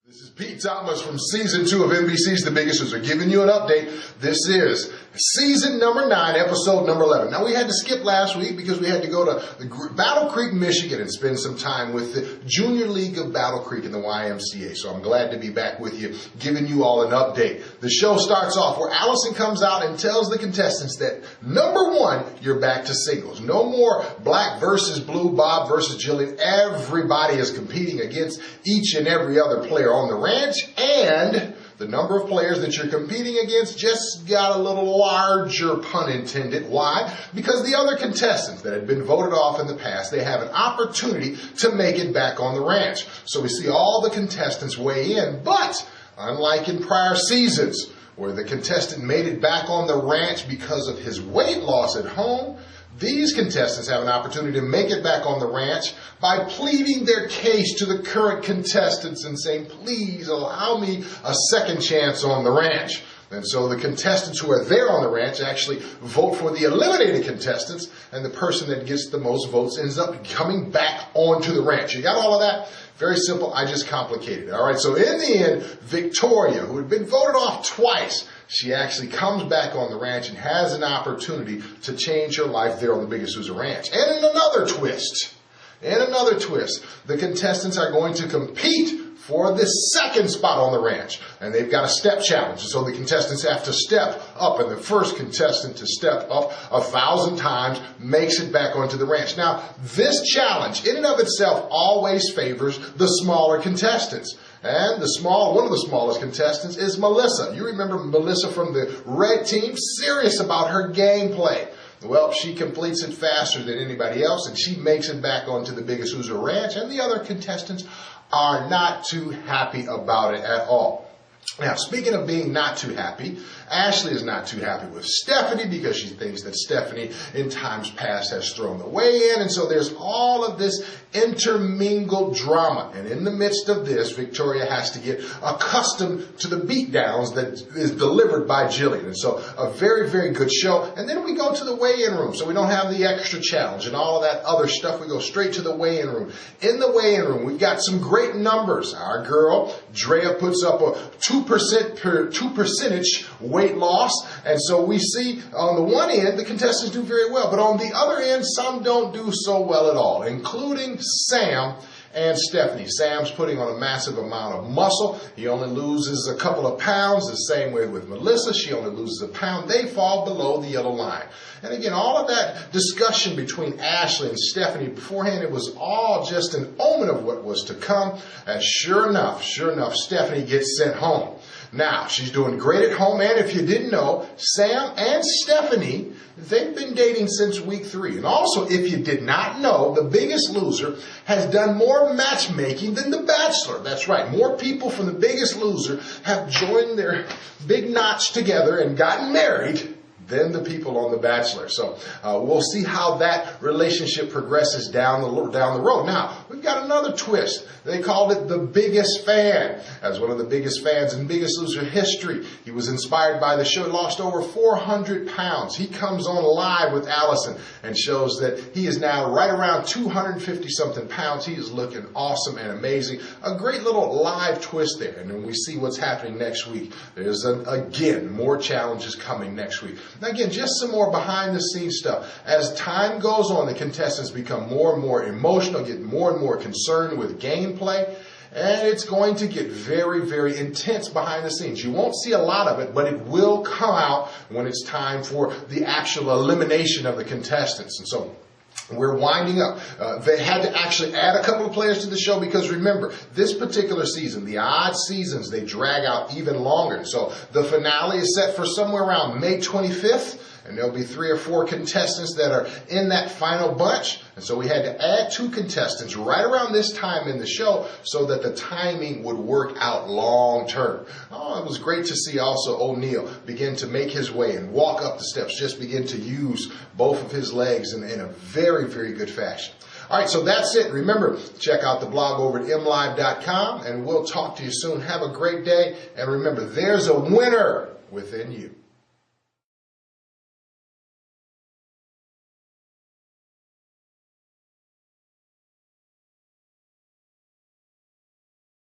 This is Pete Thomas from Season 2 of NBC's The Biggest Loser, giving you an update. This is Season number 9, Episode number 11. Now, we had to skip last week because we had to go to Battle Creek, Michigan and spend some time with the Junior League of Battle Creek in the YMCA. So I'm glad to be back with you, giving you all an update. The show starts off where Allison comes out and tells the contestants that, number 1, you're back to singles. No more black versus blue, Bob versus Jillian. Everybody is competing against each and every other player on the ranch, and the number of players that you're competing against just got a little larger, pun intended. Why? Because the other contestants that had been voted off in the past, they have an opportunity to make it back on the ranch. So we see all the contestants weigh in, but unlike in prior seasons where the contestant made it back on the ranch because of his weight loss at home, these contestants have an opportunity to make it back on the ranch by pleading their case to the current contestants and saying, please allow me a second chance on the ranch. And so the contestants who are there on the ranch actually vote for the eliminated contestants, and the person that gets the most votes ends up coming back onto the ranch. You got all of that? Very simple. I just complicated it. All right, so in the end, Victoria, who had been voted off twice, she actually comes back on the ranch and has an opportunity to change her life there on the Biggest Loser Ranch. And in another twist, the contestants are going to compete for the second spot on the ranch. And they've got a step challenge. So the contestants have to step up. And the first contestant to step up 1,000 times makes it back onto the ranch. Now, this challenge, in and of itself, always favors the smaller contestants. And one of the smallest contestants is Melissa. You remember Melissa from the red team? Serious about her gameplay. Well, she completes it faster than anybody else, and she makes it back onto the Biggest Loser Ranch, and the other contestants are not too happy about it at all. Now, speaking of being not too happy, Ashley is not too happy with Stephanie because she thinks that Stephanie in times past has thrown the weigh in, and so there's all of this intermingled drama. And in the midst of this, Victoria has to get accustomed to the beatdowns that is delivered by Jillian. And so a very, very good show. And then we go to the weigh-in room, so we don't have the extra challenge and all of that other stuff. We go straight to the weigh-in room. In the weigh-in room, we've got some great numbers. Our girl, Drea, puts up a 2% weight loss, and so we see on the one end the contestants do very well, but on the other end some don't do so well at all, including Sam and Stephanie. Sam's putting on a massive amount of muscle. He only loses a couple of pounds. The same way with Melissa. She only loses a pound. They fall below the yellow line. And again, all of that discussion between Ashley and Stephanie beforehand, it was all just an omen of what was to come. And sure enough, Stephanie gets sent home. Now, she's doing great at home, and if you didn't know, Sam and Stephanie, they've been dating since week 3. And also, if you did not know, The Biggest Loser has done more matchmaking than The Bachelor. That's right, more people from The Biggest Loser have joined their big notch together and gotten married than the people on The Bachelor. So we'll see how that relationship progresses down the road. Now, we've got another twist. They called it The Biggest Fan. As one of the biggest fans in Biggest Loser history, he was inspired by the show, lost over 400 pounds. He comes on live with Allison and shows that he is now right around 250-something pounds. He is looking awesome and amazing. A great little live twist there. And then we see what's happening next week. There's, again, more challenges coming next week. Now, again, just some more behind-the-scenes stuff. As time goes on, the contestants become more and more emotional, get more and more concerned with gameplay, and it's going to get very, very intense behind the scenes. You won't see a lot of it, but it will come out when it's time for the actual elimination of the contestants. And so we're winding up. They had to actually add a couple of players to the show because remember, this particular season, the odd seasons, they drag out even longer. So the finale is set for somewhere around May 25th. And there'll be 3 or 4 contestants that are in that final bunch. And so we had to add 2 contestants right around this time in the show so that the timing would work out long term. Oh, it was great to see also O'Neal begin to make his way and walk up the steps, just begin to use both of his legs in a very, very good fashion. All right, so that's it. Remember, check out the blog over at mlive.com, and we'll talk to you soon. Have a great day. And remember, there's a winner within you.